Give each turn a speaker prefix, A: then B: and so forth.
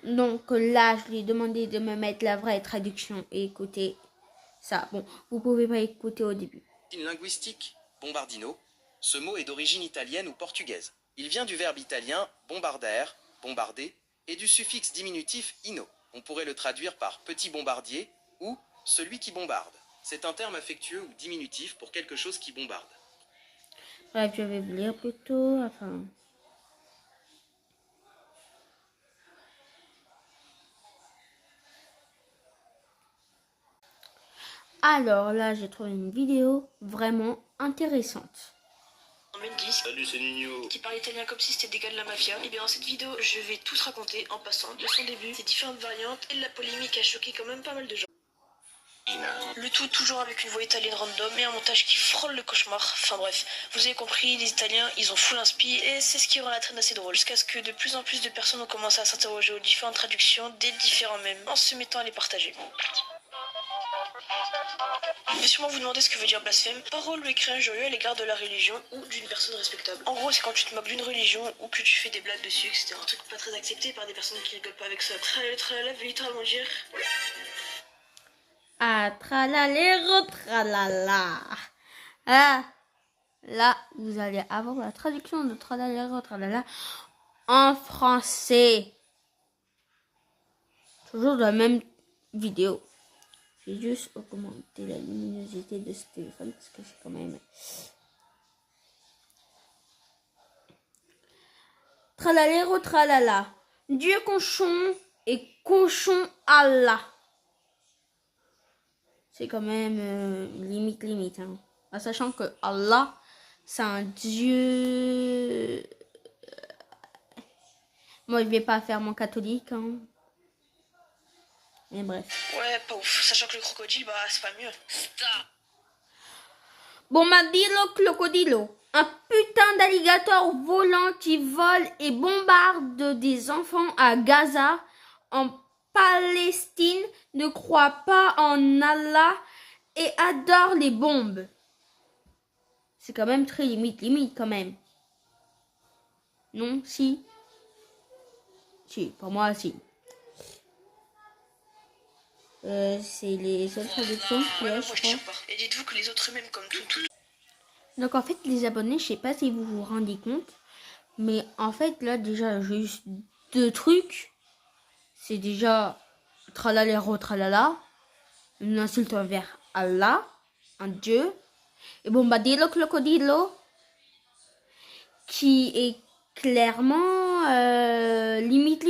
A: Donc là, je lui ai demandé de me mettre la vraie traduction et écouter ça. Bon, vous pouvez pas écouter au début.
B: Linguistique, bombardino. Ce mot est d'origine italienne ou portugaise. Il vient du verbe italien bombardare, bombarder, et du suffixe diminutif ino. On pourrait le traduire par petit bombardier ou celui qui bombarde. C'est un terme affectueux ou diminutif pour quelque chose qui bombarde.
A: Bref, je vais vous lire plutôt. Enfin. Alors là, j'ai trouvé une vidéo vraiment intéressante.
C: Mendy,
D: Salut, c'est Nino.
C: qui parle italien comme si c'était des gars de la mafia. Et bien dans cette vidéo, je vais tout raconter en passant de son début, ses différentes variantes et de la polémique a choqué quand même pas mal de gens. Le tout toujours avec une voix italienne random et un montage qui frôle le cauchemar. Enfin bref, vous avez compris, les Italiens, ils ont full inspi et c'est ce qui rend la traîne assez drôle. Jusqu'à ce que de plus en plus de personnes ont commencé à s'interroger aux différentes traductions des différents mèmes en se mettant à les partager. Vous allez sûrement vous demander ce que veut dire blasphème, parole ou écrit injurieux à l'égard de la religion ou d'une personne respectable. En gros, c'est quand tu te moques d'une religion ou que tu fais des blagues dessus, etc. Un truc pas très accepté par des personnes qui rigolent pas avec ça. Tralala veut littéralement dire...
A: Ah, tralalero, tralala. Ah, là, vous allez avoir la traduction de tralalero, tralala en français. Toujours dans la même vidéo. J'ai juste augmenté la luminosité de ce téléphone parce que c'est quand même... Tralalero, tralala. Dieu cochon et cochon Allah. C'est quand même limite. Hein. En sachant que Allah, c'est un Dieu... Moi, je vais pas faire mon catholique. Hein. Mais bref.
C: Ouais, pas ouf. Sachant que le crocodile, bah, c'est pas mieux. Stop.
A: Bombardilo crocodilo. Un putain d'alligator volant qui vole et bombarde des enfants à Gaza, en Palestine, ne croit pas en Allah et adore les bombes. C'est quand même très limite quand même. Non, si. Si, pour moi, si. C'est les autres traductions qui
C: Ouais,
A: je
C: moi je
A: crois.
C: tire pas. Et dites-vous que les autres mêmes comme tout.
A: Donc en fait, les abonnés, je sais pas si vous vous rendez compte, mais en fait, là, déjà, j'ai juste 2 trucs. C'est déjà tralalero tralala, une insulte envers Allah, un dieu, et bombardilo crocodilo, qui est clairement limite